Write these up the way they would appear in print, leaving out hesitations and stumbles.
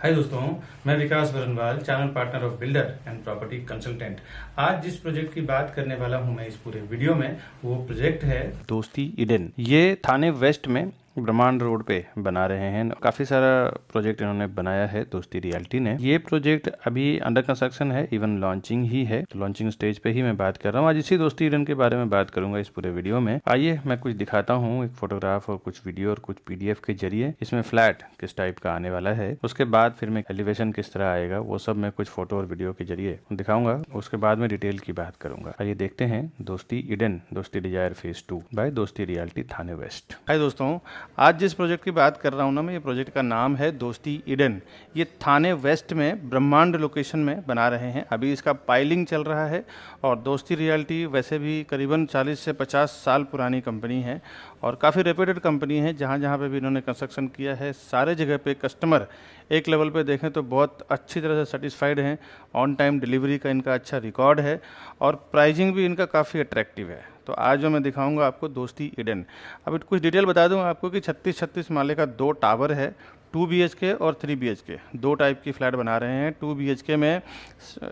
हाय दोस्तों, मैं Vikas Barnwal, channel partner of builder and property consultant. आज जिस प्रोजेक्ट की बात करने वाला हूं मैं इस पूरे वीडियो में, वो प्रोजेक्ट है दोस्ती ईडन। ये थाने वेस्ट में ब्रह्मांड रोड पे बना रहे हैं। काफी सारा प्रोजेक्ट इन्होंने बनाया है दोस्ती रियल्टी ने। ये प्रोजेक्ट अभी अंडर कंस्ट्रक्शन है, इवन लॉन्चिंग ही है, तो लॉन्चिंग स्टेज पे ही मैं बात कर रहा हूँ। आज इसी दोस्ती ईडन के बारे में बात करूंगा इस पूरे वीडियो में। आइए मैं कुछ दिखाता हूँ, एक फोटोग्राफ और कुछ वीडियो और कुछ पीडीएफ के जरिए इसमें फ्लैट किस टाइप का आने वाला है। उसके बाद फिर मैं एलिवेशन किस तरह आएगा वो सब मैं कुछ फोटो और वीडियो के जरिए दिखाऊंगा। उसके बाद में डिटेल की बात करूंगा। आइए देखते हैं दोस्ती ईडन, दोस्ती डिजायर फेज 2 बाय दोस्ती रियल्टी थाने वेस्ट। हाय दोस्तों, आज जिस प्रोजेक्ट की बात कर रहा हूँ ना मैं, ये प्रोजेक्ट का नाम है दोस्ती ईडन। ये थाने वेस्ट में ब्रह्मांड लोकेशन में बना रहे हैं। अभी इसका पाइलिंग चल रहा है। और दोस्ती रियल्टी वैसे भी करीबन 40 से 50 साल पुरानी कंपनी है और काफ़ी रेप्यूटेड कंपनी है। जहाँ जहाँ पे भी इन्होंने कंस्ट्रक्शन किया है, सारे जगह पे कस्टमर एक लेवल पे देखें तो बहुत अच्छी तरह से सेटिस्फाइड हैं। ऑन टाइम डिलीवरी का इनका अच्छा रिकॉर्ड है और प्राइजिंग भी इनका काफ़ी अट्रैक्टिव है। तो आज जो मैं दिखाऊंगा आपको दोस्ती ईडन। अब कुछ डिटेल बता दूं आपको कि 36 माले का 2 टावर है, 2 BHK और 3 BHK, दो टाइप की फ्लैट बना रहे हैं। 2 BHK में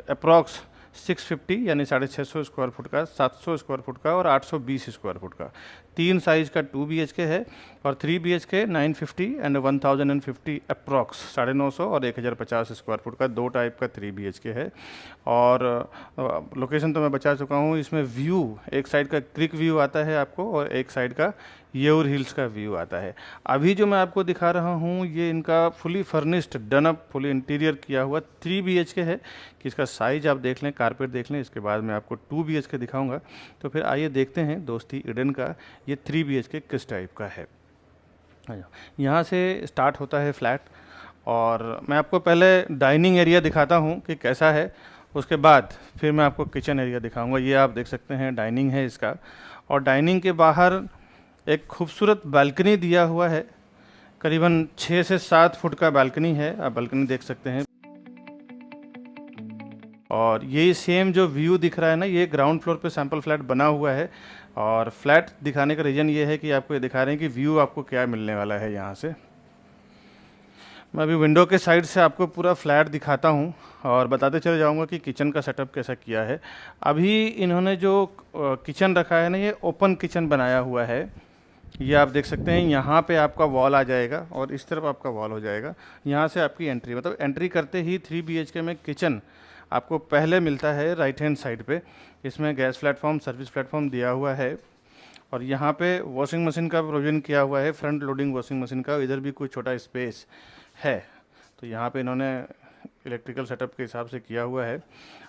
अप्रॉक्स 650 यानी 650 स्क्वायर फुट का, 700 स्क्वायर फुट का और 820 स्क्वायर फुट का, तीन साइज़ का 2 BHK है। और 3 BHK 950 एंड 1050 अप्रॉक्स 950 और 1050 स्क्वायर फुट का, दो टाइप का 3 BHK है। और लोकेशन तो मैं बता चुका हूँ। इसमें व्यू, एक साइड का क्रिक व्यू आता है आपको और एक साइड का येऊर हिल्स का व्यू आता है। अभी जो मैं आपको दिखा रहा हूँ ये इनका fully furnished, done up, fully interior किया हुआ 3 BHK है। कि इसका साइज आप देख लें, कारपेट देख लें, इसके बाद मैं आपको 2 BHK दिखाऊंगा। तो फिर आइए देखते हैं दोस्ती ईडन का ये 3 BHK किस टाइप का है। यहाँ से स्टार्ट होता है फ्लैट और मैं आपको पहले डाइनिंग एरिया दिखाता हूँ कि कैसा है। उसके बाद फिर मैं आपको किचन एरिया दिखाऊंगा। ये आप देख सकते हैं डाइनिंग है इसका। और डाइनिंग के बाहर एक खूबसूरत बालकनी दिया हुआ है। करीबन 6 से 7 फुट का बालकनी है, आप बालकनी देख सकते हैं। और ये सेम जो व्यू दिख रहा है ना, ये ग्राउंड फ्लोर पे सैंपल फ्लैट बना हुआ है। और फ्लैट दिखाने का रीज़न ये है कि आपको ये दिखा रहे हैं कि व्यू आपको क्या मिलने वाला है यहाँ से। मैं अभी विंडो के साइड से आपको पूरा फ्लैट दिखाता हूँ और बताते चले जाऊँगा कि किचन का सेटअप कैसा किया है। अभी इन्होंने जो किचन रखा है ना, ये ओपन किचन बनाया हुआ है। ये आप देख सकते हैं, यहाँ पे आपका वॉल आ जाएगा और इस तरफ आपका वॉल हो जाएगा। यहाँ से आपकी एंट्री, मतलब एंट्री करते ही 3 BHK में किचन आपको पहले मिलता है राइट हैंड साइड पे। इसमें गैस प्लेटफॉर्म, सर्विस प्लेटफॉर्म दिया हुआ है। और यहाँ पे वॉशिंग मशीन का प्रोविजन किया हुआ है, फ्रंट लोडिंग वॉशिंग मशीन का। इधर भी कोई छोटा स्पेस है, तो यहाँ पे इन्होंने इलेक्ट्रिकल सेटअप के हिसाब से किया हुआ है।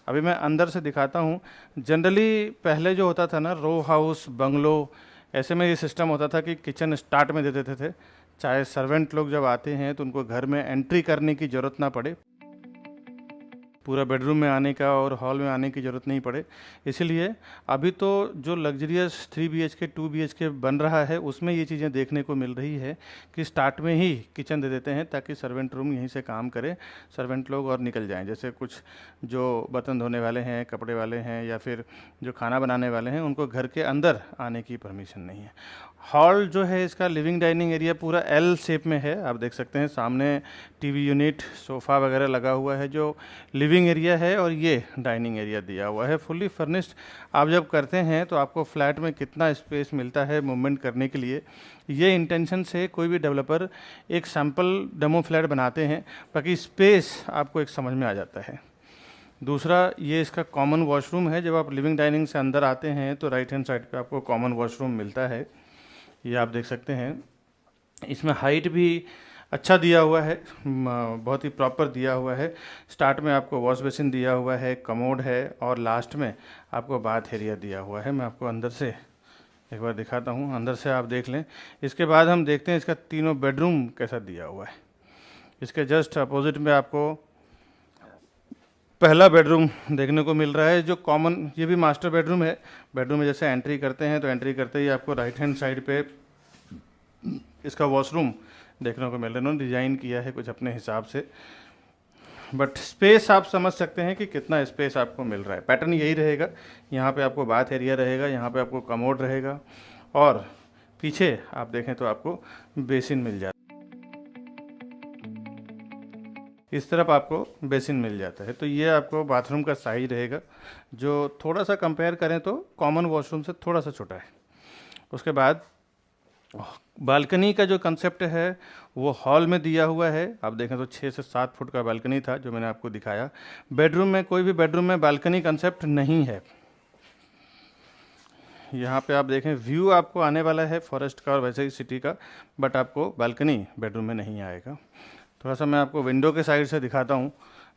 अभी मैं अंदर से दिखाता हूँ। जनरली पहले जो होता था ना, रो हाउस, बंगलो, ऐसे में ये सिस्टम होता था कि किचन स्टार्ट में दे देते थे, चाहे सर्वेंट लोग जब आते हैं तो उनको घर में एंट्री करने की ज़रूरत ना पड़े, पूरा बेडरूम में आने का और हॉल में आने की ज़रूरत नहीं पड़े। इसीलिए अभी तो जो लग्जरियस 3 BHK 2 BHK बन रहा है उसमें ये चीज़ें देखने को मिल रही है कि स्टार्ट में ही किचन दे देते हैं ताकि सर्वेंट रूम यहीं से काम करे, सर्वेंट लोग और निकल जाएं। जैसे कुछ जो बर्तन धोने वाले हैं, कपड़े वाले हैं या फिर जो खाना बनाने वाले हैं, उनको घर के अंदर आने की परमिशन नहीं है। हॉल जो है इसका लिविंग डाइनिंग एरिया पूरा L शेप में है, आप देख सकते हैं। सामने टीवी यूनिट, सोफ़ा वगैरह लगा हुआ है जो लिविंग एरिया है, और ये डाइनिंग एरिया दिया हुआ है फुली फर्निश्ड। आप जब करते हैं तो आपको फ्लैट में कितना स्पेस मिलता है मूवमेंट करने के लिए, ये इंटेंशन से कोई भी डेवलपर एक सैम्पल डेमो फ्लैट बनाते हैं ताकि स्पेस आपको एक समझ में आ जाता है। दूसरा, ये इसका कॉमन वॉशरूम है। जब आप लिविंग डाइनिंग से अंदर आते हैं तो राइट हैंड साइड पे आपको कॉमन वॉशरूम मिलता है, ये आप देख सकते हैं। इसमें हाइट भी अच्छा दिया हुआ है, बहुत ही प्रॉपर दिया हुआ है। स्टार्ट में आपको वॉश बेसिन दिया हुआ है, कमोड है और लास्ट में आपको बाथ एरिया दिया हुआ है। मैं आपको अंदर से एक बार दिखाता हूँ, अंदर से आप देख लें। इसके बाद हम देखते हैं इसका तीनों बेडरूम कैसा दिया हुआ है। इसके जस्ट अपोजिट में आपको पहला बेडरूम देखने को मिल रहा है जो कॉमन, ये भी मास्टर बेडरूम है। बेडरूम में जैसे एंट्री करते हैं तो एंट्री करते ही आपको राइट हैंड साइड पे इसका वॉशरूम देखने को मिल रहा है। उन्होंने डिज़ाइन किया है कुछ अपने हिसाब से, बट स्पेस आप समझ सकते हैं कि कितना स्पेस आपको मिल रहा है। पैटर्न यही रहेगा। यहाँ पे आपको बाथ एरिया रहेगा, यहाँ पे आपको कमोड रहेगा और पीछे आप देखें तो आपको बेसिन मिल जाता है। इस तरफ आपको बेसिन मिल जाता है। तो ये आपको बाथरूम का साइज रहेगा, जो थोड़ा सा कंपेयर करें तो कॉमन वॉशरूम से थोड़ा सा छोटा है। उसके बाद बालकनी का जो कंसेप्ट है वो हॉल में दिया हुआ है। आप देखें तो 6 से 7 फुट का बालकनी था जो मैंने आपको दिखाया। बेडरूम में, कोई भी बेडरूम में बालकनी कंसेप्ट नहीं है। यहाँ पे आप देखें व्यू आपको आने वाला है फॉरेस्ट का और वैसे ही सिटी का, बट आपको बालकनी बेडरूम में नहीं आएगा। थोड़ा सा मैं आपको विंडो के साइड से दिखाता हूँ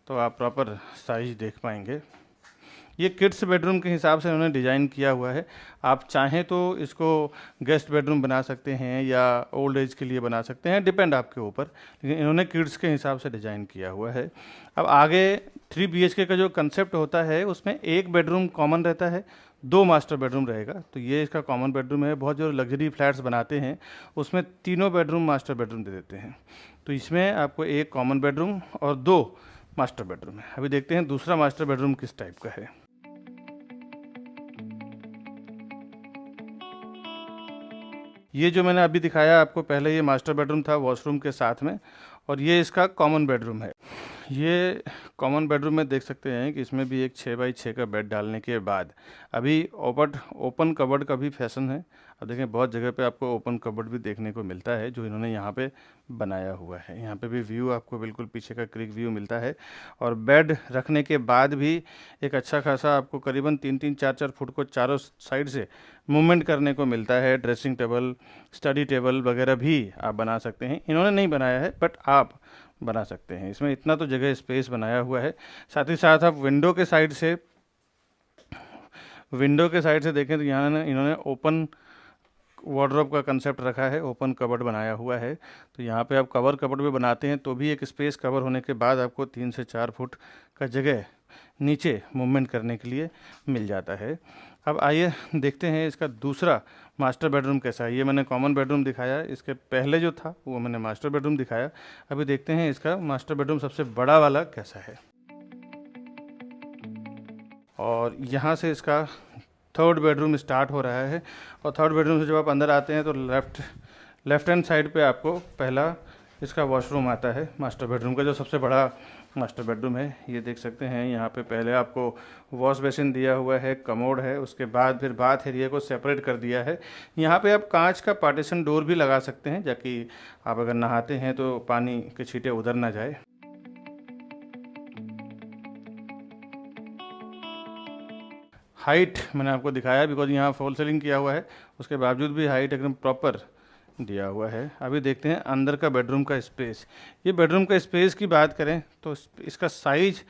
तो आप प्रॉपर साइज देख पाएंगे। ये किड्स बेडरूम के हिसाब से उन्होंने डिज़ाइन किया हुआ है। आप चाहें तो इसको गेस्ट बेडरूम बना सकते हैं या ओल्ड एज के लिए बना सकते हैं, डिपेंड आपके ऊपर, लेकिन इन्होंने किड्स के हिसाब से डिज़ाइन किया हुआ है। अब आगे 3 BHK का जो कंसेप्ट होता है उसमें एक बेडरूम कॉमन रहता है, 2 मास्टर बेडरूम रहेगा। तो ये इसका कॉमन बेडरूम है। बहुत जो लग्जरी फ्लैट्स बनाते हैं उसमें तीनों बेडरूम मास्टर बेडरूम दे देते हैं। तो इसमें आपको एक कॉमन बेडरूम और 2 मास्टर बेडरूम है। अभी देखते हैं दूसरा मास्टर बेडरूम किस टाइप का है। ये जो मैंने अभी दिखाया आपको पहले, ये मास्टर बेडरूम था वॉशरूम के साथ में, और ये इसका कॉमन बेडरूम है। ये कॉमन बेडरूम में देख सकते हैं कि इसमें भी एक 6 बाई 6 का बेड डालने के बाद अभी ओपन कबर्ड का भी फैशन है। अब देखें बहुत जगह पे आपको ओपन कबर्ड भी देखने को मिलता है जो इन्होंने यहाँ पे बनाया हुआ है। यहाँ पे भी व्यू आपको बिल्कुल पीछे का क्रिक व्यू मिलता है, और बेड रखने के बाद भी एक अच्छा खासा आपको करीबन 3-3, 4-4 फुट को चारों साइड से मूवमेंट करने को मिलता है। ड्रेसिंग टेबल, स्टडी टेबल वगैरह भी आप बना सकते हैं। इन्होंने नहीं बनाया है बट आप बना सकते हैं। इसमें इतना तो जगह स्पेस बनाया हुआ है। साथ ही साथ आप विंडो के साइड से देखें तो यहाँ इन्होंने ओपन वार्डरोब का कंसेप्ट रखा है, ओपन कबर्ड बनाया हुआ है। तो यहाँ पे आप कवर कबर्ड भी बनाते हैं तो भी एक स्पेस कवर होने के बाद आपको 3 से 4 फुट का जगह नीचे मूवमेंट करने के लिए मिल जाता है। अब आइए देखते हैं इसका दूसरा मास्टर बेडरूम कैसा है। ये मैंने कॉमन बेडरूम दिखाया, इसके पहले जो था वो मैंने मास्टर बेडरूम दिखाया। अभी देखते हैं इसका मास्टर बेडरूम सबसे बड़ा वाला कैसा है। और यहाँ से इसका थर्ड बेडरूम स्टार्ट हो रहा है, और थर्ड बेडरूम से जब आप अंदर आते हैं तो लेफ्ट हैंड साइड पे आपको पहला इसका वॉशरूम आता है मास्टर बेडरूम का, जो सबसे बड़ा मास्टर बेडरूम है। ये देख सकते हैं यहाँ पे पहले आपको वॉश बेसिन दिया हुआ है, कमोड है, उसके बाद फिर बाथ एरिया को सेपरेट कर दिया है। यहाँ पे आप कांच का पार्टीशन डोर भी लगा सकते हैं ताकि आप अगर नहाते हैं तो पानी के छींटे उधर ना जाए। हाइट मैंने आपको दिखाया बिकॉज यहाँ फॉल सीलिंग किया हुआ है, उसके बावजूद भी हाइट एकदम प्रॉपर दिया हुआ है। अभी देखते हैं अंदर का बेडरूम का स्पेस। ये बेडरूम का स्पेस की बात करें तो इसका साइज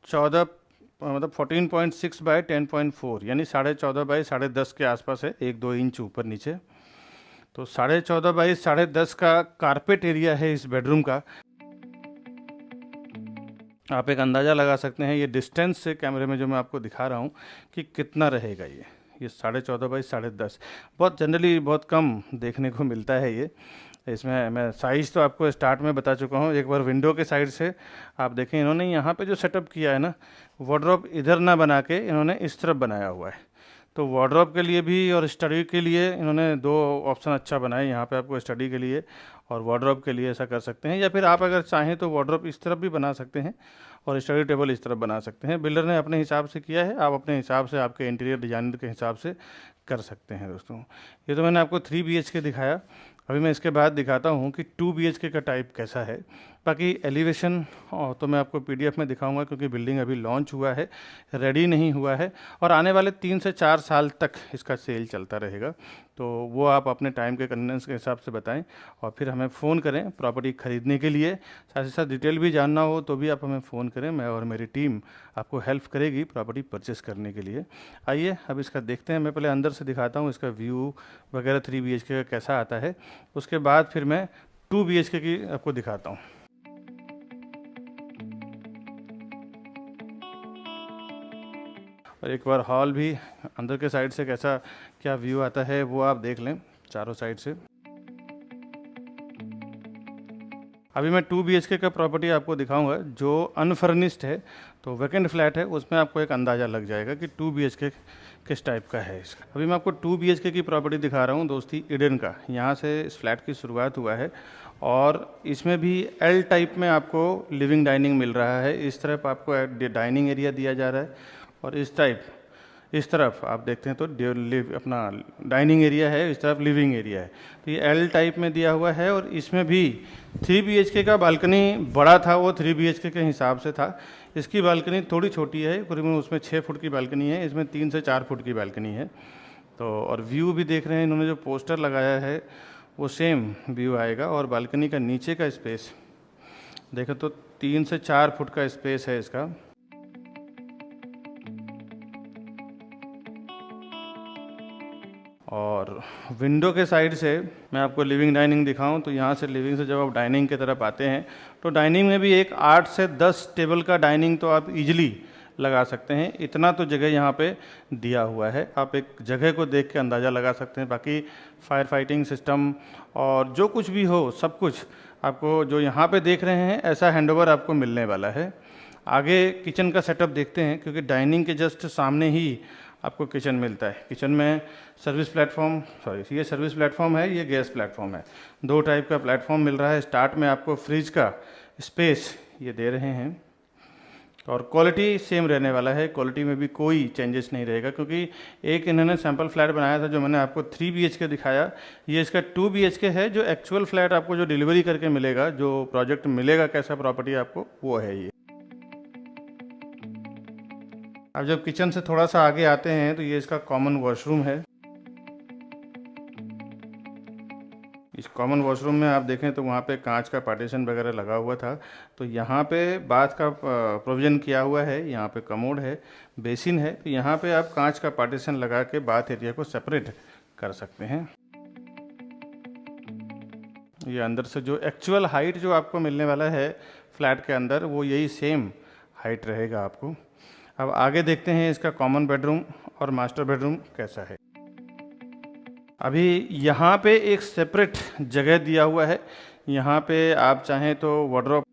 14.6 बाय 10.4 यानी 14.5 बाई 10.5 के आसपास है, 1-2 इंच ऊपर नीचे। तो 14.5 बाई 10.5 का कारपेट एरिया है इस बेडरूम का। आप एक अंदाज़ा लगा सकते हैं ये डिस्टेंस से कैमरे में जो मैं आपको दिखा रहा हूँ कि कितना रहेगा। ये 14.5 बाई 10.5 बहुत जनरली बहुत कम देखने को मिलता है। ये इसमें मैं साइज़ तो आपको स्टार्ट में बता चुका हूँ। एक बार विंडो के साइड से आप देखें, इन्होंने यहाँ पे जो सेटअप किया है ना, वार्डरोब इधर ना बना के इन्होंने इस तरफ बनाया हुआ है। तो वार्डरोब के लिए भी और स्टडी के लिए इन्होंने 2 ऑप्शन अच्छा बनाए। यहाँ पे आपको स्टडी के लिए और वार्डरोब के लिए ऐसा कर सकते हैं, या फिर आप अगर चाहें तो वार्डरोब इस तरफ भी बना सकते हैं और स्टडी टेबल इस तरफ बना सकते हैं। बिल्डर ने अपने हिसाब से किया है, आप अपने हिसाब से, आपके इंटीरियर डिजाइनर के हिसाब से कर सकते हैं। दोस्तों ये तो मैंने आपको 3 BHK दिखाया। अभी मैं इसके बाद दिखाता हूँ कि 2 BHK का टाइप कैसा है। बाकी एलिवेशन तो मैं आपको PDF में दिखाऊंगा क्योंकि बिल्डिंग अभी लॉन्च हुआ है, रेडी नहीं हुआ है, और आने वाले 3 से 4 साल तक इसका सेल चलता रहेगा। तो वो आप अपने टाइम के कन्वीनियंस के हिसाब से बताएं और फिर हमें फ़ोन करें प्रॉपर्टी ख़रीदने के लिए। साथ ही साथ डिटेल भी जानना हो तो भी आप हमें फ़ोन करें, मैं और मेरी टीम आपको हेल्प करेगी प्रॉपर्टी परचेस करने के लिए। आइए अब इसका देखते हैं। मैं पहले अंदर से दिखाता हूँ इसका व्यू वगैरह 3 BHK का कैसा आता है, उसके बाद फिर मैं 2 BHK की आपको दिखाता हूँ। और एक बार हॉल भी अंदर के साइड से कैसा क्या व्यू आता है वो आप देख लें चारों साइड से। अभी मैं 2 BHK का प्रॉपर्टी आपको दिखाऊंगा जो अनफर्निश्ड है, तो वैकेंट फ्लैट है, उसमें आपको एक अंदाज़ा लग जाएगा कि 2 BHK किस टाइप का है इसका। अभी मैं आपको 2 BHK की प्रॉपर्टी दिखा रहा हूँ दोस्ती ईडन का। यहाँ से इस फ्लैट की शुरुआत हुआ है और इसमें भी एल टाइप में आपको लिविंग डाइनिंग मिल रहा है। इस तरफ आपको डाइनिंग एरिया दिया जा रहा है और इस तरफ आप देखते हैं तो अपना डाइनिंग एरिया है, इस तरफ लिविंग एरिया है। तो ये एल टाइप में दिया हुआ है और इसमें भी 3 BHK का बालकनी बड़ा था, वो 3 BHK के हिसाब से था। इसकी बालकनी थोड़ी छोटी है, करीबन उसमें 6 फुट की बालकनी है, इसमें 3 से 4 फुट की बालकनी है। तो और व्यू भी देख रहे हैं, इन्होंने जो पोस्टर लगाया है वो सेम व्यू आएगा। और बालकनी का नीचे का स्पेस देखें तो 3 से 4 फुट का स्पेस है इसका। और विंडो के साइड से मैं आपको लिविंग डाइनिंग दिखाऊं तो यहाँ से लिविंग से जब आप डाइनिंग की तरफ आते हैं तो डाइनिंग में भी एक 8 से 10 टेबल का डाइनिंग तो आप इजीली लगा सकते हैं। इतना तो जगह यहाँ पे दिया हुआ है, आप एक जगह को देख के अंदाज़ा लगा सकते हैं। बाकी फायर फाइटिंग सिस्टम और जो कुछ भी हो सब कुछ आपको जो यहाँ पे देख रहे हैं ऐसा हैंडओवर आपको मिलने वाला है। आगे किचन का सेटअप देखते हैं क्योंकि डाइनिंग के जस्ट सामने ही आपको किचन मिलता है। किचन में सर्विस प्लेटफॉर्म, ये सर्विस प्लेटफॉर्म है, ये गैस प्लेटफॉर्म है। 2 टाइप का प्लेटफॉर्म मिल रहा है। स्टार्ट में आपको फ्रिज का स्पेस ये दे रहे हैं और क्वालिटी सेम रहने वाला है। क्वालिटी में भी कोई चेंजेस नहीं रहेगा क्योंकि एक इन्होंने सैम्पल फ्लैट बनाया था जो मैंने आपको 3 BHK दिखाया, ये इसका 2 BHK है। जो एक्चुअल फ्लैट आपको जो डिलीवरी करके मिलेगा, जो प्रोजेक्ट मिलेगा कैसा प्रॉपर्टी आपको, वो है ये। अब जब किचन से थोड़ा सा आगे आते हैं तो ये इसका कॉमन वॉशरूम है। इस कॉमन वॉशरूम में आप देखें तो वहाँ पे कांच का पार्टीशन वगैरह लगा हुआ था। तो यहाँ पे बाथ का प्रोविज़न किया हुआ है। यहाँ पे कमोड है, बेसिन है। तो यहाँ पे आप कांच का पार्टीशन लगा के बाथ एरिया को सेपरेट कर सकते हैं। ये अंदर से जो एक्चुअल हाइट जो आपको मिलने वाला है फ्लैट के अंदर, वो यही सेम हाइट रहेगा आपको। अब आगे देखते हैं इसका कॉमन बेडरूम और मास्टर बेडरूम कैसा है। अभी यहाँ पे एक सेपरेट जगह दिया हुआ है। यहाँ पे आप चाहें तो वार्डरोब,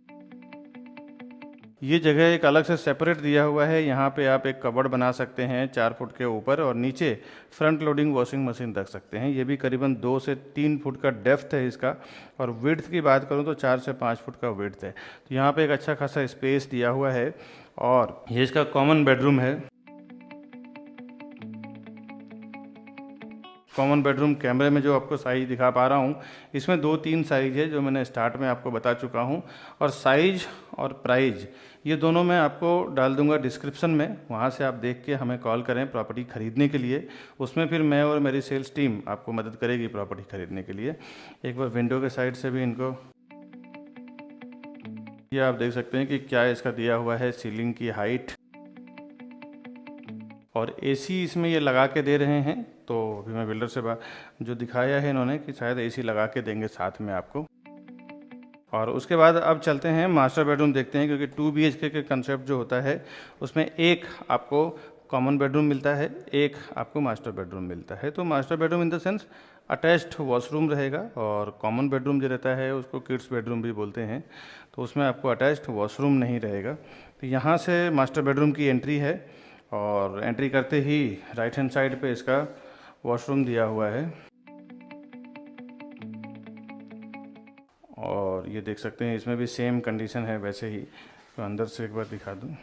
ये जगह एक अलग से सेपरेट दिया हुआ है। यहाँ पे आप एक कबर्ड बना सकते हैं 4 फुट के ऊपर और नीचे फ्रंट लोडिंग वॉशिंग मशीन रख सकते हैं। ये भी करीबन 2 से 3 फुट का डेप्थ है इसका। और विड्थ की बात करूँ तो 4 से 5 फुट का विड्थ है। तो यहाँ पे एक अच्छा खासा स्पेस दिया हुआ है। और ये इसका कॉमन बेडरूम है। कॉमन बेडरूम कैमरे में जो आपको साइज दिखा पा रहा हूँ, इसमें 2-3 साइज है जो मैंने स्टार्ट में आपको बता चुका हूँ। और साइज और प्राइस ये दोनों मैं आपको डाल दूंगा डिस्क्रिप्शन में, वहाँ से आप देख के हमें कॉल करें प्रॉपर्टी ख़रीदने के लिए। उसमें फिर मैं और मेरी सेल्स टीम आपको मदद करेगी प्रॉपर्टी ख़रीदने के लिए। एक बार विंडो के साइड से भी इनको ये आप देख सकते हैं कि क्या इसका दिया हुआ है सीलिंग की हाइट। और एसी इसमें ये लगा के दे रहे हैं। तो अभी मैं बिल्डर से जो दिखाया है इन्होंने कि शायद एसी लगा के देंगे साथ में आपको। और उसके बाद अब चलते हैं मास्टर बेडरूम देखते हैं क्योंकि 2 BHK के कंसेप्ट जो होता है उसमें एक आपको कॉमन बेडरूम मिलता है, एक आपको मास्टर बेडरूम मिलता है। तो master bedroom in the sense attached washroom रहेगा और कॉमन बेडरूम जो रहता है उसको किड्स बेडरूम भी बोलते हैं। तो उसमें आपको अटैच्ड वॉशरूम नहीं रहेगा। तो यहाँ से मास्टर बेडरूम की एंट्री है और एंट्री करते ही राइट हैंड साइड पे इसका वॉशरूम दिया हुआ है। और ये देख सकते हैं इसमें भी सेम कंडीशन है वैसे ही। तो अंदर से एक बार दिखा दूँ।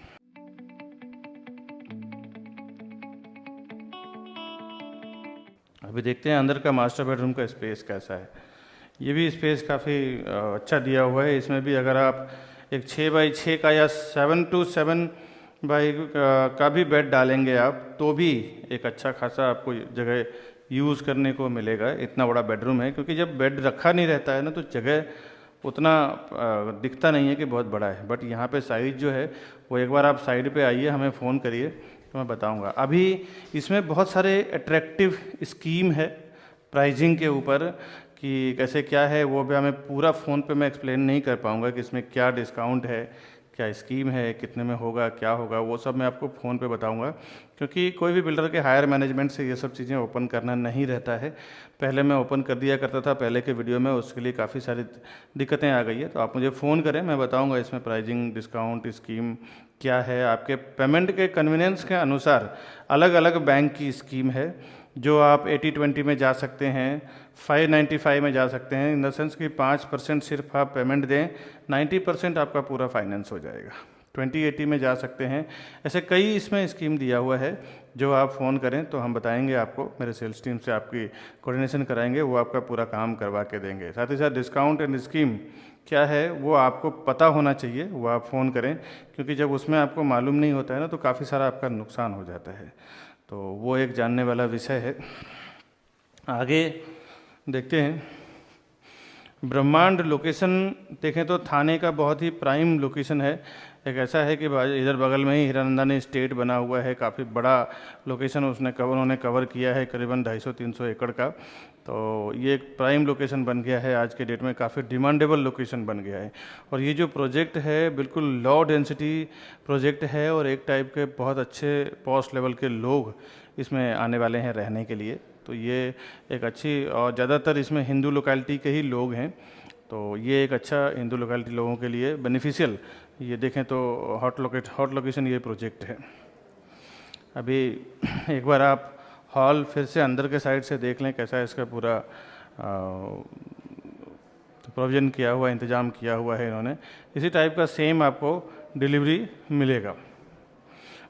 अभी देखते हैं अंदर का मास्टर बेडरूम का स्पेस कैसा है। ये भी स्पेस काफ़ी अच्छा दिया हुआ है। इसमें भी अगर आप एक 6x6 का या 7x7 का भी बेड डालेंगे आप तो भी एक अच्छा खासा आपको जगह यूज़ करने को मिलेगा। इतना बड़ा बेडरूम है क्योंकि जब बेड रखा नहीं रहता है ना तो जगह उतना दिखता नहीं है कि बहुत बड़ा है। बट यहाँ पे साइज़ जो है वो एक बार आप साइड पे आइए, हमें फ़ोन करिए तो मैं बताऊँगा। अभी इसमें बहुत सारे अट्रैक्टिव स्कीम है प्राइजिंग के ऊपर कि कैसे क्या है, वो भी हमें पूरा फ़ोन पे मैं एक्सप्लेन नहीं कर पाऊँगा कि इसमें क्या डिस्काउंट है, क्या स्कीम है, कितने में होगा, क्या होगा, वो सब मैं आपको फ़ोन पे बताऊंगा। क्योंकि कोई भी बिल्डर के हायर मैनेजमेंट से ये सब चीज़ें ओपन करना नहीं रहता है। पहले मैं ओपन कर दिया करता था पहले के वीडियो में, उसके लिए काफ़ी सारी दिक्कतें आ गई है। तो आप मुझे फ़ोन करें, मैं बताऊंगा इसमें प्राइजिंग, डिस्काउंट, स्कीम क्या है, आपके पेमेंट के कन्वीनियंस के अनुसार अलग अलग बैंक की स्कीम है, जो आप 80-20 में जा सकते हैं, 595 में जा सकते हैं, इन द सेंस कि 5% सिर्फ आप पेमेंट दें, 90% आपका पूरा फाइनेंस हो जाएगा। 2080 में जा सकते हैं। ऐसे कई इसमें स्कीम दिया हुआ है, जो आप फ़ोन करें तो हम बताएंगे आपको, मेरे सेल्स टीम से आपकी कोऑर्डिनेशन कराएंगे, वो आपका पूरा काम करवा के देंगे। साथ ही साथ डिस्काउंट एंड स्कीम क्या है वो आपको पता होना चाहिए, वो आप फ़ोन करें, क्योंकि जब उसमें आपको मालूम नहीं होता है ना तो काफ़ी सारा आपका नुकसान हो जाता है। तो वो एक जानने वाला विषय है। आगे देखते हैं। ब्रह्मांड लोकेशन देखें तो थाने का बहुत ही प्राइम लोकेशन है। एक ऐसा है कि इधर बगल में ही हीरानंदानी स्टेट बना हुआ है, काफ़ी बड़ा लोकेशन उन्होंने कवर किया है, करीबन 250-300 एकड़ का। तो ये एक प्राइम लोकेशन बन गया है, आज के डेट में काफ़ी डिमांडेबल लोकेशन बन गया है। और ये जो प्रोजेक्ट है बिल्कुल लो डेंसिटी प्रोजेक्ट है, और एक टाइप के बहुत अच्छे पॉश लेवल के लोग इसमें आने वाले हैं रहने के लिए। तो ये एक अच्छी, और ज़्यादातर इसमें हिंदू लोकेलिटी के ही लोग हैं, तो ये एक अच्छा हिंदू लोकेलिटी लोगों के लिए बेनिफिशियल, ये देखें तो हॉट लोकेशन ये प्रोजेक्ट है। अभी एक बार आप हॉल फिर से अंदर के साइड से देख लें, कैसा इसका पूरा प्रोविज़न किया हुआ, इंतज़ाम किया हुआ है इन्होंने। इसी टाइप का सेम आपको डिलीवरी मिलेगा।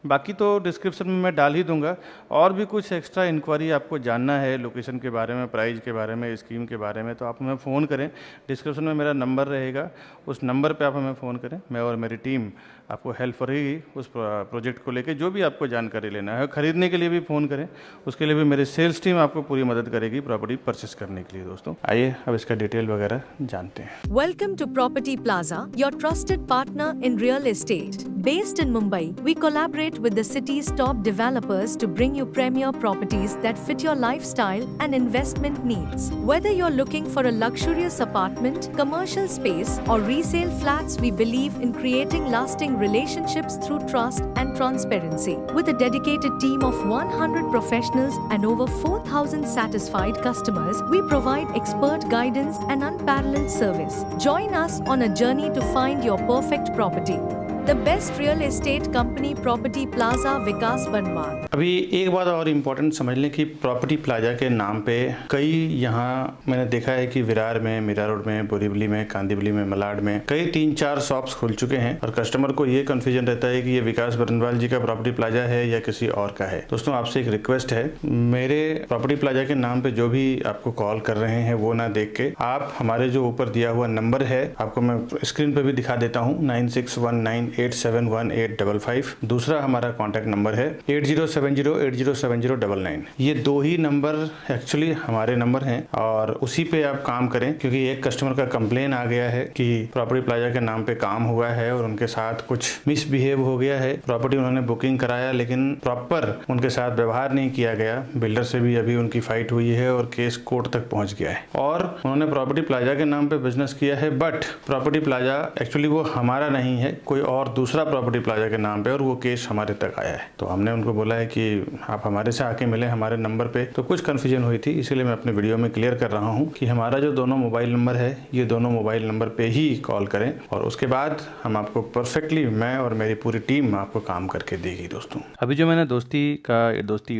बाकी तो डिस्क्रिप्शन में मैं डाल ही दूंगा। और भी कुछ एक्स्ट्रा इंक्वायरी आपको जानना है लोकेशन के बारे में, प्राइस के बारे में, स्कीम के बारे में, तो आप हमें फ़ोन करें। डिस्क्रिप्शन में मेरा नंबर रहेगा, उस नंबर पे आप हमें फ़ोन करें। मैं और मेरी टीम आपको हेल्प करेगी उस प्रोजेक्ट को लेके। जो भी आपको जानकारी लेना है, खरीदने के लिए भी फ़ोन करें, उसके लिए भी मेरी सेल्स टीम आपको पूरी मदद करेगी प्रॉपर्टी परचेस करने के लिए। दोस्तों आइए अब इसका डिटेल वगैरह जानते हैं। Welcome to Property Plaza, your trusted partner in real estate. Based in Mumbai, we collaborate with the city's top developers to bring you premier properties that fit your lifestyle and investment needs. Whether you're looking for a luxurious apartment, commercial space, or resale flats, we believe in creating lasting relationships through trust and transparency. With a dedicated team of 100 professionals and over 4,000 satisfied customers, we provide expert guidance and unparalleled service. Join us on a journey to find your perfect property. The best real estate company, Property Plaza, विकास बनवाल। अभी एक बात और important समझ लें कि property plaza के नाम पे कई, यहाँ मैंने देखा है कि विरार में, मीरा रोड में, बोरीवली में, कांदिवली में, मलाड में कई 3-4 शॉप्स खुल चुके हैं, और कस्टमर को ये कन्फ्यूजन रहता है कि ये विकास बरनवाल जी का प्रॉपर्टी प्लाजा है या किसी और का है। दोस्तों आपसे एक रिक्वेस्ट है, मेरे प्रॉपर्टी प्लाजा के नाम पे जो भी आपको कॉल कर रहे हैं वो ना देख के आप हमारे जो ऊपर दिया हुआ नंबर है, आपको मैं स्क्रीन पे भी दिखा देता हूँ, 9619871855। दूसरा हमारा कॉन्टैक्ट नंबर है 8070807099। ये दो ही नंबर एक्चुअली हमारे नंबर हैं, और उसी पे आप काम करें, क्योंकि एक कस्टमर का कंप्लेन आ गया है कि प्रॉपर्टी प्लाजा के नाम पे काम हुआ है और उनके साथ कुछ मिसबिहेव हो गया है। प्रॉपर्टी उन्होंने बुकिंग कराया, लेकिन प्रॉपर उनके साथ व्यवहार नहीं किया गया। बिल्डर से भी अभी उनकी फाइट हुई है और केस कोर्ट तक पहुंच गया है, और उन्होंने प्रॉपर्टी प्लाजा के नाम पे बिजनेस किया है, बट प्रॉपर्टी प्लाजा एक्चुअली वो हमारा नहीं है, कोई और दूसरा प्रॉपर्टी प्लाजा के नाम पे, और वो केस हमारे तक आया है। तो हमने उनको बोला है कि आप हमारे से आके मिले हमारे नंबर पे। तो कुछ कन्फ्यूजन हुई थी, इसीलिए मैं अपने वीडियो में क्लियर कर रहा हूँ कि हमारा जो दोनों मोबाइल नंबर है, ये दोनों मोबाइल नंबर पे ही कॉल करें, और उसके बाद हम आपको परफेक्टली, मैं और मेरी पूरी टीम आपको काम करके देगी। दोस्तों अभी जो मैंने दोस्ती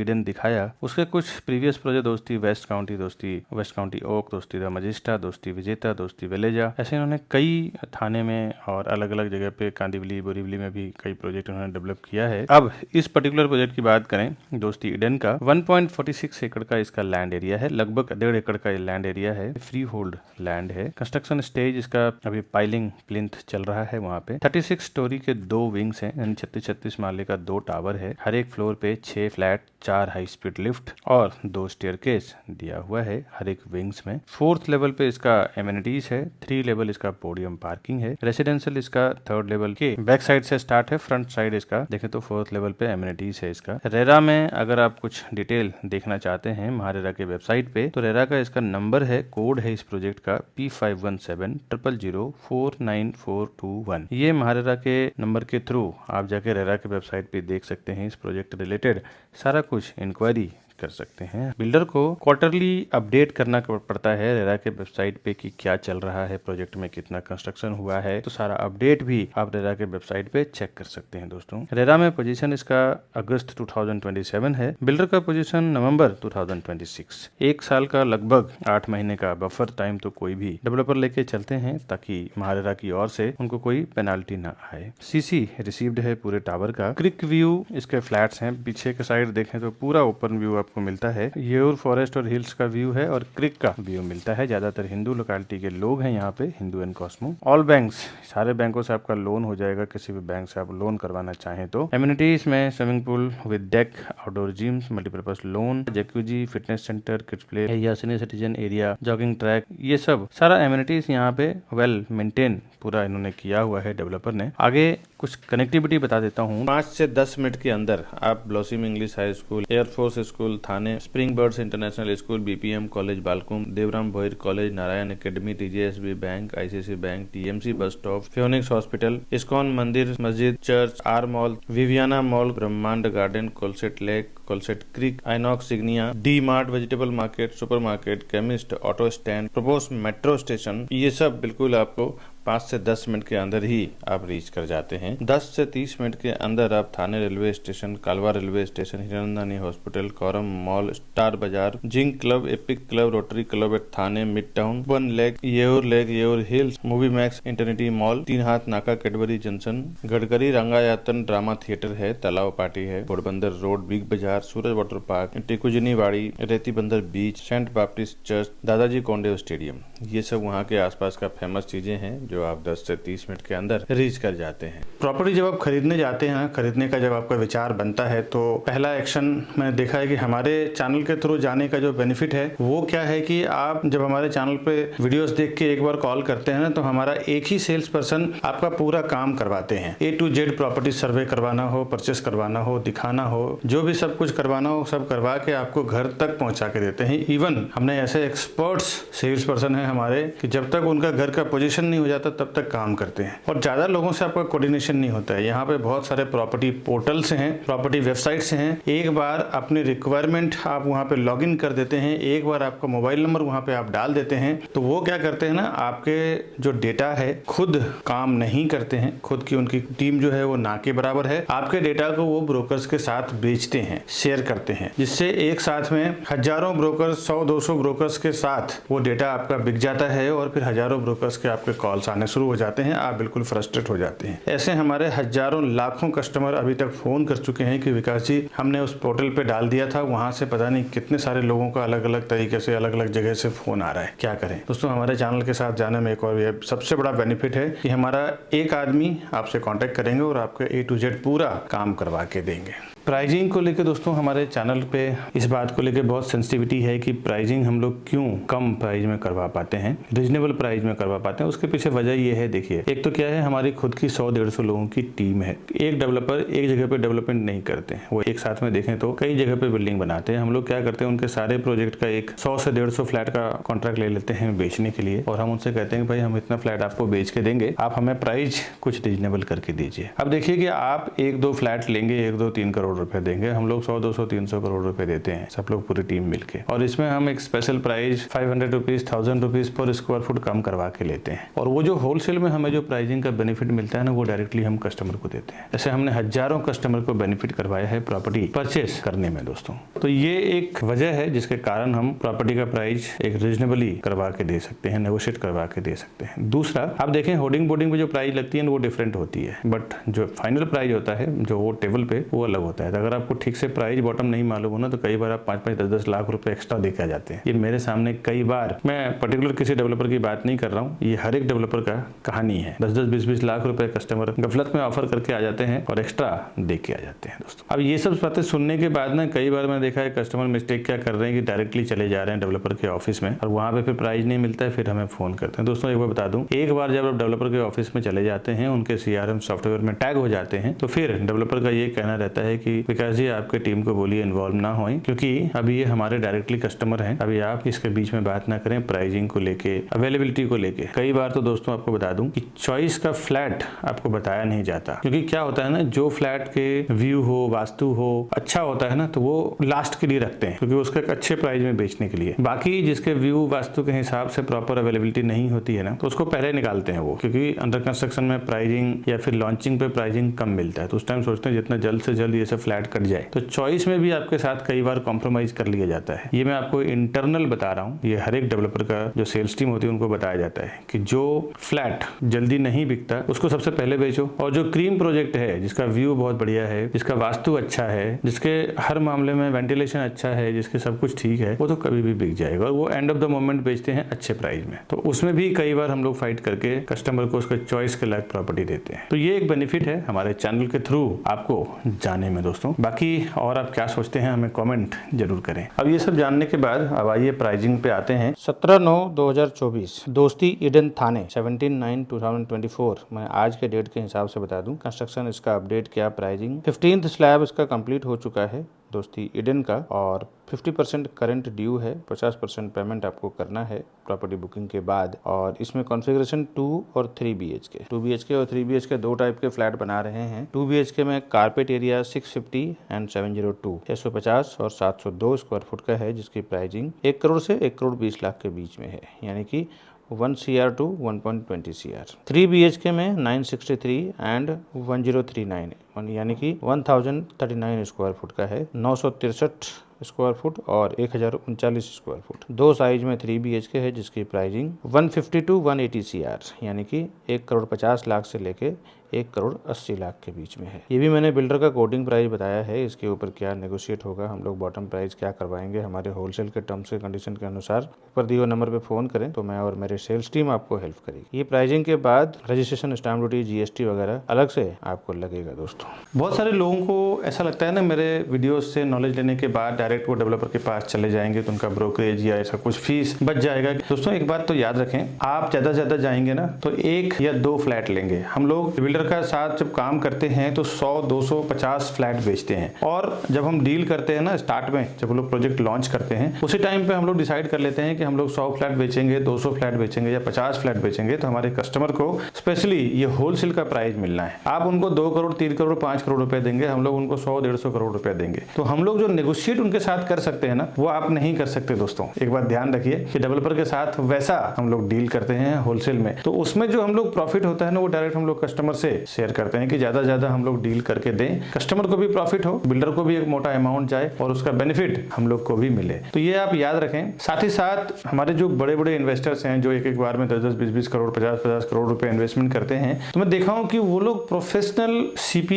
ईडन दिखाया, उसके कुछ प्रीवियस प्रोजेक्ट, दोस्ती वेस्ट काउंटी, दोस्ती वेस्ट काउंटी ओक, दोस्ती द मजिस्टा, दोस्ती विजेता, दोस्ती वेलेजा, ऐसे इन्होंने कई थाने में और अलग अलग जगह पे, कांदिवली, बोरीवली में भी कई प्रोजेक्ट उन्होंने डेवलप किया है। अब इस पर्टिकुलर प्रोजेक्ट की बात करें, दोस्ती ईडन का 1.46 एकड़ का इसका लैंड एरिया है, लगभग 1.5 एकड़ का लैंड एरिया है, फ्री होल्ड लैंड है। कंस्ट्रक्शन स्टेज इसका अभी पाइलिंग प्लिंथ चल रहा है। वहाँ पे 36 स्टोरी के 2 विंग्स हैं, यानी 36 माले का 2 टावर है। हर एक फ्लोर पे 6 फ्लैट, 4 हाई स्पीड लिफ्ट और 2 स्टेयरकेस दिया हुआ है हर एक विंग्स में। 4th लेवल पे इसका एमिनिटीज है, 3 लेवल इसका पोडियम पार्किंग है। रेसिडेंशियल इसका 3rd लेवल के बैक साइड से स्टार्ट है, फ्रंट साइड इसका देखें तो 4th लेवल पे एमिनिटीज है इसका। रेरा में अगर आप कुछ डिटेल देखना चाहते हैं महारेरा के वेबसाइट पे, तो रेरा का इसका नंबर है, कोड है इस प्रोजेक्ट का P517000049421। ये महारेरा के नंबर के थ्रू आप जाके रेरा के वेबसाइट पे देख सकते हैं इस प्रोजेक्ट रिलेटेड सारा कुछ इंक्वायरी कर सकते हैं। बिल्डर को क्वार्टरली अपडेट करना पड़ता है रेरा के वेबसाइट पे कि क्या चल रहा है, प्रोजेक्ट में कितना कंस्ट्रक्शन हुआ है, तो सारा अपडेट भी आप रेरा के वेबसाइट पे चेक कर सकते हैं। दोस्तों, रेरा में पोजीशन इसका अगस्त 2027 है, बिल्डर का पोजीशन नवंबर 2026। एक साल का लगभग 8 महीने का बफर टाइम तो कोई भी डेवलपर लेके चलते हैं ताकि महारेरा की ओर से उनको कोई पेनाल्टी ना आए। सीसी रिसीव्ड है पूरे टावर का। क्रिक व्यू इसके फ्लैट्स हैं, पीछे के साइड देखें तो पूरा ओपन व्यू आपको मिलता है। येऊर फॉरेस्ट और हिल्स का व्यू है और क्रिक का व्यू मिलता है। ज्यादातर हिंदू लोकेलिटी के लोग हैं यहाँ पे, Hindu and Cosmo. All banks, सारे बैंकों से आपका लोन हो जाएगा, किसी भी बैंक से आप लोन करवाना चाहें तो। एम्यूनिटीज में swimming pool with deck, outdoor gyms, multipurpose lawn, jacuzzi, fitness centre, kids play area, senior citizen area, jogging track, ये सब सारा एम्यूनिटीज यहाँ पे वेल मेंटेन पूरा इन्होंने किया हुआ है डेवलपर ने। आगे कुछ कनेक्टिविटी बता देता हूँ। 5 से 10 मिनट के अंदर आप blossom English high school, air force school Thane, spring birds international school, BPM college Balkum, Devram Bhoir college, Narayan academy, TJSB bank, ICC bank, TMC bus stop, Phoenix hospital, ISKCON मंदिर, मस्जिद, church, R mall, Viviana mall, Brahmand garden, Kolshet lake, Kolshet creek, Inox Signia, D mart, vegetable market, super market, chemist, auto stand, proposed metro station, ये सब बिल्कुल आपको 5 से 10 minute के अंदर ही आप रीच कर जाते हैं। 10 से 30 मिनट के अंदर आप Thane railway station, Kalwa railway station, Hiranandani hospital, Korum mall, Star Bazaar, Zinc club, Epic club, Rotary club at Thane, mid town, वन lake, Yeoor hills, movie max, eternity mall, 3 Hath Naka, Cadbury junction, Gadkari Rangayatan drama theatre है, तालाब पार्टी है, घोड़बंदर रोड, बिग बाजार, सूरज water park, टिकुजनी वाड़ी, रेती बंदर बीच, Saint Baptist church, दादाजी कोंडे stadium, ये सब वहाँ के आसपास का फेमस चीजें हैं जो आप 10 से 30 मिनट के अंदर रीच कर जाते हैं। प्रॉपर्टी जब आप खरीदने जाते हैं, खरीदने का जब आपका विचार बनता है, तो पहला एक्शन मैंने देखा है कि हमारे चैनल के थ्रू जाने का जो बेनिफिट है वो क्या है कि आप जब हमारे चैनल पे वीडियोस देख के एक बार कॉल करते हैं ना, तो हमारा एक ही सेल्स पर्सन आपका पूरा काम करवाते हैं। A to Z प्रॉपर्टी सर्वे करवाना हो, परचेस करवाना हो, दिखाना हो, जो भी सब कुछ करवाना हो सब करवा के आपको घर तक पहुंचा के देते हैं। इवन हमने ऐसे एक्सपर्ट्स सेल्स पर्सन है हमारे कि जब तक उनका घर का पोजीशन नहीं हो जाता तब तक काम करते हैं और ज्यादा लोगों से आपका कोऑर्डिनेशन नहीं होता है। यहाँ पे बहुत सारे प्रॉपर्टी पोर्टल्स हैं, प्रॉपर्टी वेबसाइट्स हैं। एक बार अपनी रिक्वायरमेंट आप वहाँ पे लॉग इन कर देते हैं, एक बार आपका मोबाइल नंबर वहाँ पे आप डाल देते हैं, तो वो क्या करते हैं ना, आपके जो डेटा है खुद काम नहीं करते हैं, खुद की उनकी टीम जो है वो ना के बराबर है। आपके डेटा को वो ब्रोकर्स के साथ बेचते हैं, शेयर करते हैं, जिससे एक साथ में हजारों ब्रोकर्स, 100-200 ब्रोकर्स के साथ वो डेटा आपका बिक जाता है और फिर हजारों ब्रोकर्स के आपके कॉल्स आने शुरू हो जाते हैं। आप बिल्कुल फ्रस्ट्रेट हो जाते हैं। ऐसे हमारे हजारों लाखों कस्टमर अभी तक फोन कर चुके हैं कि विकास जी हमने उस पोर्टल पे डाल दिया था, वहां से पता नहीं कितने सारे लोगों का अलग अलग तरीके से अलग अलग जगह से फोन आ रहा है, क्या करें। दोस्तों, हमारे चैनल के साथ जाने में एक और ये सबसे बड़ा बेनिफिट है कि हमारा एक आदमी आपसे कॉन्टेक्ट करेंगे और आपके A to Z पूरा काम करवा के देंगे। प्राइजिंग को लेकर दोस्तों हमारे चैनल पे इस बात को लेकर बहुत सेंसिटिविटी है कि प्राइजिंग हम लोग क्यों कम प्राइस में करवा पाते हैं, रीजनेबल प्राइस में करवा पाते हैं। उसके पीछे वजह ये है, देखिए, एक तो क्या है, हमारी खुद की 100-150 लोगों की टीम है। एक डेवलपर एक जगह पे डेवलपमेंट नहीं करते हैं, वो एक साथ में देखें तो कई जगह पे बिल्डिंग बनाते हैं। हम लोग क्या करते हैं, उनके सारे प्रोजेक्ट का एक 100 से 150 फ्लैट का कॉन्ट्रैक्ट ले लेते हैं बेचने के लिए और हम उनसे कहते हैं कि भाई हम इतना फ्लैट आपको बेच के देंगे, आप हमें प्राइस कुछ रीजनेबल करके दीजिए। अब देखिए कि आप 1-2 फ्लैट लेंगे, 1-2-3 करोड़ रुपए देंगे, हम लोग 100-200-300 करोड़ रुपए देते हैं सब लोग पूरी टीम मिलके, और इसमें हम एक special price 500 rupees 1000 rupees per square foot कम करवा के लेते हैं और वो जो होलसेल में हमें जो प्राइसिंग का बेनिफिट मिलता है ना, वो डायरेक्टली हम कस्टमर को देते हैं। ऐसे हमने हजारों कस्टमर को बेनिफिट करवाया है प्रॉपर्टी परचेस करने में दोस्तों। तो ये एक वजह है जिसके कारण हम प्रॉपर्टी का प्राइस एक रीजनेबली करवा के दे सकते हैं, नेगोशिएट करवा के दे सकते हैं। दूसरा, आप देखें होर्डिंग बोर्डिंग पे जो प्राइस लगती है वो डिफरेंट होती है, बट जो फाइनल प्राइस होता है जो वो टेबल पे वो अलग होता है। अगर आपको ठीक से प्राइस बॉटम नहीं मालूम हो ना, तो कई बार आप 5-5, 10-10 लाख रुपए एक्स्ट्रा देके आ जाते हैं। ये मेरे सामने कई बार, मैं पर्टिकुलर किसी डेवलपर की बात नहीं कर रहा हूँ, ये हर एक डेवलपर का कहानी है। 10-10, 20-20 लाख रुपए कस्टमर गफलत में ऑफर करके आ जाते हैं और एक्स्ट्रा दे के आ जाते हैं दोस्तों। अब ये सब बातें सुनने के बाद ना, कई बार मैंने देखा है कस्टमर मिस्टेक क्या कर रहे हैं कि डायरेक्टली चले जा रहे हैं डेवलपर के ऑफिस में और वहां पे फिर प्राइस नहीं मिलता है, फिर हमें फोन करते हैं। दोस्तों, एक बार बता दूं, एक बार जब आप डेवलपर के ऑफिस में चले जाते हैं, उनके CRM सॉफ्टवेयर में टैग हो जाते हैं, तो फिर डेवलपर का ये कहना रहता है कि कि विकास जी आपके टीम को बोलिए इन्वॉल्व ना होए, क्योंकि अभी ये हमारे डायरेक्टली कस्टमर हैं, अभी आप इसके बीच में बात ना करें प्राइसिंग को लेके, अवेलेबिलिटी को लेके। कई बार तो दोस्तों आपको बता दूं कि चॉइस का फ्लैट आपको बताया नहीं जाता, क्योंकि क्या होता है ना, जो फ्लैट के व्यू हो, वास्तु हो, अच्छा होता है ना, तो वो लास्ट के लिए रखते हैं, क्योंकि उसका एक अच्छे प्राइस में बेचने के लिए। बाकी जिसके व्यू वास्तु के हिसाब से प्रॉपर अवेलेबिलिटी नहीं होती है ना, तो उसको पहले निकालते हैं वो, क्योंकि अंडर कंस्ट्रक्शन में प्राइसिंग या फिर लॉन्चिंग पे प्राइसिंग कम मिलता है, तो उस टाइम सोचते हैं जितना जल्द से जल्द ये सब फ्लैट कट जाए। तो चॉइस में भी आपके साथ कई बार कॉम्प्रोमाइज कर लिया जाता है। ये मैं आपको इंटरनल बता रहा हूँ, ये हर एक डेवलपर का जो सेल्स टीम होती है उनको बताया जाता है कि जो फ्लैट जल्दी नहीं बिकता उसको सबसे पहले बेचो, और जो क्रीम प्रोजेक्ट है, जिसका व्यू बहुत बढ़िया है, जिसका वास्तु अच्छा है, जिसके हर मामले में वेंटिलेशन अच्छा है, जिसके सब कुछ ठीक है, वो तो कभी भी बिक जाएगा, और वो एंड ऑफ द मोमेंट बेचते हैं अच्छे प्राइस में। तो उसमें भी कई बार हम लोग फाइट करके कस्टमर को उसके चॉइस के लायक प्रॉपर्टी देते हैं। तो ये एक बेनिफिट है हमारे चैनल के थ्रू आपको जाने में दोस्तों। बाकी और आप क्या सोचते हैं हमें कमेंट जरूर करें। अब ये सब जानने के बाद अब आइए प्राइसिंग पे आते हैं। 17/9/2024 दोस्ती ईडन थाने 17/9/2024 मैं आज के डेट के हिसाब से बता दूं कंस्ट्रक्शन इसका अपडेट क्या प्राइसिंग। 15th स्लैब इसका कंप्लीट हो चुका है दोस्ती ईडन का, और 50% करंट ड्यू है, 50% पेमेंट आपको करना है प्रॉपर्टी बुकिंग के बाद। और इसमें कॉन्फ़िगरेशन 2 और 3 BHK, 2 BHK और 3 BHK दो टाइप के फ्लैट बना रहे हैं। 2 BHK में कारपेट एरिया 650 एंड 702 650 और 702 स्क्वायर फुट का है, जिसकी प्राइसिंग 1 करोड़ से 1 करोड़ 20 लाख के बीच में है, यानी कि 1 CR to 1.20 CR। 3 BHK में 963 एंड 1039 यानी कि 1039 स्क्वायर फुट का है, 963 स्क्वायर फुट और 1039 स्क्वायर फुट। दो साइज में 3 BHK है, जिसकी प्राइसिंग 150 to 180 CR, यानी कि 1 करोड़ 50 लाख से लेके 1 करोड़ 80 लाख के बीच में है। ये भी मैंने बिल्डर का कोडिंग प्राइस बताया है, इसके ऊपर क्या नेगोशिएट होगा, हम लोग बॉटम प्राइस क्या करवाएंगे हमारे होलसेल के टर्म्स के कंडीशन के अनुसार। ऊपर दिए हुए नंबर पे फोन करें तो मैं और मेरे सेल्स टीम आपको हेल्प करेगी। ये प्राइसिंग के बाद रजिस्ट्रेशन, स्टैम्प ड्यूटी, GST वगैरह अलग से आपको लगेगा दोस्तों। बहुत सारे लोगों को ऐसा लगता है ना, मेरे वीडियोस से नॉलेज लेने के बाद डायरेक्ट वो डेवलपर के पास चले जाएंगे तो उनका ब्रोकरेज या ऐसा कुछ फीस बच जाएगा। दोस्तों एक बात तो याद रखें, आप ज्यादा से ज्यादा जाएंगे ना तो 1 या 2 फ्लैट लेंगे। हम लोग बिल्डर का साथ जब काम करते हैं तो 100, 200, 50 फ्लैट बेचते हैं, और जब हम डील करते हैं ना स्टार्ट में, जब हम लोग प्रोजेक्ट लॉन्च करते हैं उसी टाइम पे हम लोग डिसाइड कर लेते हैं कि हम लोग 100 फ्लैट बेचेंगे, 200 फ्लैट बेचेंगे या 50 फ्लैट बेचेंगे। तो हमारे कस्टमर को स्पेशली ये होलसेल का प्राइस मिलना है। आप उनको 2 करोड़, 3 करोड़, 5 करोड़ रुपए देंगे, हम लोग उनको 100, 150 करोड़ रुपए देंगे। तो हम लोग जो नेगोशिएट उनके साथ कर सकते हैं ना, वो आप नहीं कर सकते दोस्तों। एक बात ध्यान रखिए कि डेवलपर के साथ वैसा हम लोग डील करते हैं होलसेल में, तो उसमें जो हम लोग प्रॉफिट होता है ना, वो डायरेक्ट हम लोग कस्टमर से शेयर करते हैं कि ज्यादा ज्यादा हम लोग डील करके दें, कस्टमर को भी प्रॉफिट हो, बिल्डर को भी एक मोटा अमाउंट जाए और उसका बेनिफिट हम लोग को भी मिले। तो ये आप याद रखें। साथ ही साथ हमारे जो बड़े बड़े इन्वेस्टर्स हैं जो एक बार में 10-10, 20-20 करोड़, 50-50 करोड़ रुपए इन्वेस्टमेंट करते हैं, तो मैं देखा हूं कि वो लोग प्रोफेशनल CP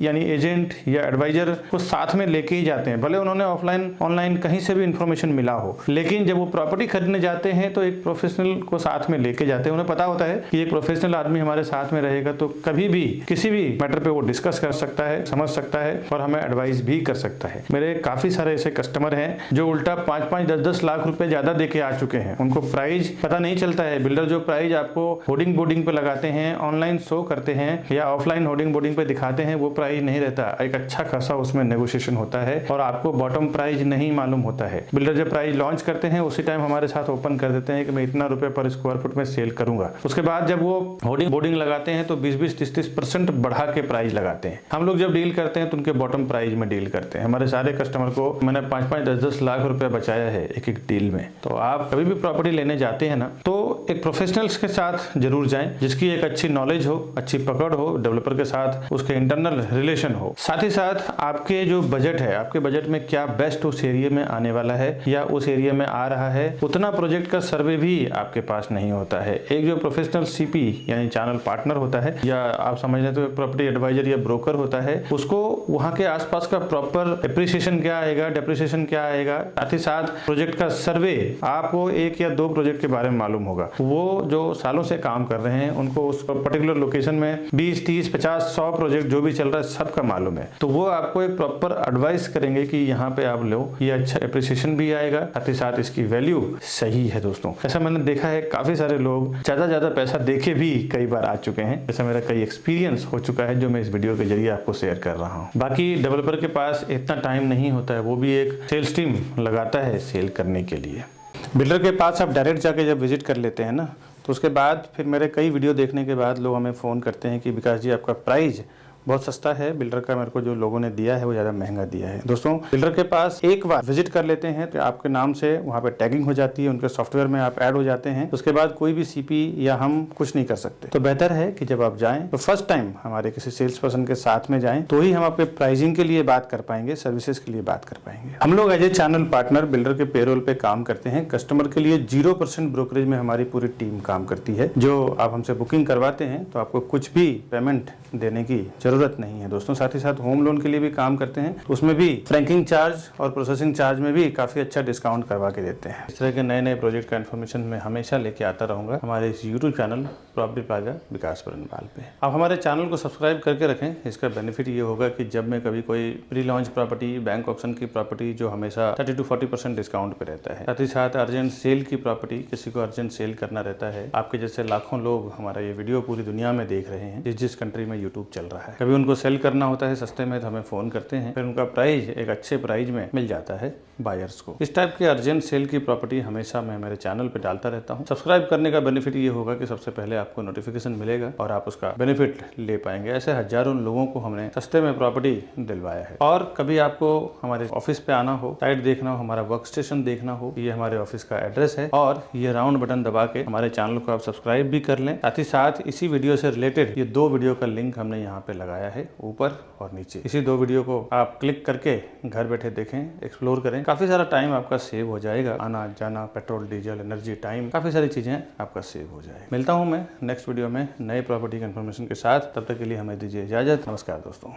यानी एजेंट या एडवाइजर को साथ में लेके ही जाते हैं। भले उन्होंने ऑफलाइन ऑनलाइन कहीं से भी इंफॉर्मेशन मिला हो, लेकिन जब वो प्रॉपर्टी खरीदने जाते हैं तो एक प्रोफेशनल को साथ में लेके जाते हैं। उन्हें पता होता है कि एक प्रोफेशनल आदमी हमारे साथ में रहेगा तो कभी भी किसी भी मैटर पे वो डिस्कस कर सकता है, समझ सकता है और हमें एडवाइस भी कर सकता है। मेरे काफी सारे ऐसे कस्टमर हैं जो उल्टा 5-5, 10-10 लाख रुपए ज्यादा देके आ चुके हैं। उनको प्राइस पता नहीं चलता है। बिल्डर जो प्राइस आपको होर्डिंग बोर्डिंग पे लगाते हैं, ऑनलाइन शो करते हैं या ऑफलाइन होर्डिंग बोर्डिंग पे दिखाते हैं, वो प्राइस नहीं रहता। एक अच्छा खासा उसमें नेगोशिएशन होता है और आपको बॉटम प्राइस नहीं मालूम होता है। बिल्डर जब प्राइस लॉन्च करते हैं उसी टाइम हमारे साथ ओपन कर देते हैं कि मैं इतना रुपए पर स्क्वायर फुट में सेल करूंगा। उसके बाद जब वो होर्डिंग बोर्डिंग लगाते हैं तो 20-20, 30-30% बढ़ा के प्राइस लगाते हैं। हम लोग जब डील करते हैं तो उनके बॉटम प्राइस में डील करते हैं। हमारे सारे कस्टमर को मैंने 5-5, 10-10 लाख रुपए बचाया है एक एक डील में। तो आप कभी भी प्रॉपर्टी लेने जाते हैं ना, तो एक प्रोफेशनल्स के साथ जरूर जाएं, जिसकी एक अच्छी नॉलेज हो, अच्छी पकड़ हो, डेवलपर के साथ उसके इंटरनल रिलेशन हो। साथ ही साथ आपके जो बजट है, आपके बजट में क्या बेस्ट उस एरिया में आने वाला है या उस एरिया में आ रहा है, उतना प्रोजेक्ट का सर्वे भी आपके पास नहीं होता है। एक जो प्रोफेशनल CP यानी चैनल पार्टनर होता है, या आप समझ लें तो प्रॉपर्टी एडवाइजर या ब्रोकर होता है, उसको वहां के आसपास का प्रॉपर एप्रिसिएशन क्या आएगा, डेप्रिसिएशन क्या आएगा, साथ ही साथ प्रोजेक्ट का सर्वे, आपको 1 या 2 प्रोजेक्ट के बारे में मालूम होगा। वो जो सालों से काम कर रहे हैं उनको उस पर्टिकुलर लोकेशन में 20, 30, 50, 100 प्रोजेक्ट जो भी चल रहा है सबका मालूम है। तो वो आपको एक प्रॉपर एडवाइस करेंगे कि यहाँ पे आप लो, ये अच्छा एप्रिसिएशन भी आएगा, साथ ही साथ इसकी वैल्यू सही है दोस्तों। ऐसा मैंने देखा है, काफी सारे लोग ज्यादा पैसा देके भी कई बार आ चुके हैं। जैसा मेरा कई ही एक्सपीरियंस हो चुका है जो मैं इस वीडियो के जरिए आपको शेयर कर रहा हूँ। बाकी डेवलपर के पास इतना टाइम नहीं होता है, वो भी एक सेल्स टीम लगाता है सेल करने के लिए। बिल्डर के पास आप डायरेक्ट जाके जब विजिट कर लेते हैं ना, तो उसके बाद फिर मेरे कई वीडियो देखने के बाद लोग हमें फ़ोन करते हैं कि विकास जी आपका प्राइस बहुत सस्ता है, बिल्डर का मेरे को जो लोगों ने दिया है वो ज़्यादा महंगा दिया है। दोस्तों, बिल्डर के पास एक बार विजिट कर लेते हैं तो आपके नाम से वहाँ पे टैगिंग हो जाती है, उनके सॉफ्टवेयर में आप ऐड हो जाते हैं। उसके बाद कोई भी सीपी या हम कुछ नहीं कर सकते। तो बेहतर है कि जब आप जाएं तो फर्स्ट टाइम हमारे किसी सेल्स पर्सन के साथ में जाएं, तो ही हम आपके प्राइसिंग के लिए बात कर पाएंगे, सर्विसेज के लिए बात कर पाएंगे। हम लोग as a channel partner builder के पेरोल पे काम करते हैं। कस्टमर के लिए 0% ब्रोकरेज में हमारी पूरी टीम काम करती है। जो आप हमसे बुकिंग करवाते हैं तो आपको कुछ भी पेमेंट देने की जरूरत नहीं है दोस्तों। साथ ही साथ होम लोन के लिए भी काम करते हैं, उसमें भी फ्रैंकिंग चार्ज और प्रोसेसिंग चार्ज में भी काफी अच्छा डिस्काउंट करवा के देते हैं। इस तरह के नए नए प्रोजेक्ट का इन्फॉर्मेशन मैं हमेशा लेके आता रहूंगा हमारे इस यूट्यूब चैनल प्रॉपर्टी प्लाजा विकास बरनवाल पे। आप हमारे चैनल को सब्सक्राइब करके रखें। इसका बेनिफिट ये होगा कि जब मैं कभी कोई pre launch property, bank option की प्रॉपर्टी जो हमेशा 30 to 40% डिस्काउंट पे रहता है, साथ ही साथ अर्जेंट सेल की प्रॉपर्टी, किसी को अर्जेंट सेल करना रहता है, आपके जैसे लाखों लोग हमारा ये वीडियो पूरी दुनिया में देख रहे हैं, जिस कंट्री में यूट्यूब चल रहा है। कभी उनको सेल करना होता है सस्ते में तो हमें फोन करते हैं, फिर उनका प्राइस एक अच्छे प्राइस में मिल जाता है बायर्स को। इस टाइप की अर्जेंट सेल की प्रॉपर्टी हमेशा मैं मेरे चैनल पे डालता रहता हूँ। सब्सक्राइब करने का बेनिफिट ये होगा कि सबसे पहले आपको नोटिफिकेशन मिलेगा और आप उसका बेनिफिट ले पाएंगे। ऐसे हजारों लोगों को हमने सस्ते में प्रॉपर्टी दिलवाया है। और कभी आपको हमारे ऑफिस पे आना हो, साइट देखना हो, हमारा वर्क स्टेशन देखना हो, ये हमारे ऑफिस का एड्रेस है और ये राउंड बटन दबा के हमारे चैनल को आप सब्सक्राइब भी कर लें। साथ ही साथ इसी वीडियो से रिलेटेड ये 2 वीडियो का लिंक हमने यहाँ पे लगाया है, ऊपर और नीचे। इसी 2 वीडियो को आप क्लिक करके घर बैठे देखें, एक्सप्लोर करें। काफी सारा टाइम आपका सेव हो जाएगा, आना जाना, पेट्रोल, डीजल, एनर्जी, टाइम, काफी सारी चीजें आपका सेव हो जाएगा। मिलता हूं मैं नेक्स्ट वीडियो में नए प्रॉपर्टी के इन्फॉर्मेशन के साथ। तब तक के लिए हमें दीजिए इजाजत। नमस्कार दोस्तों।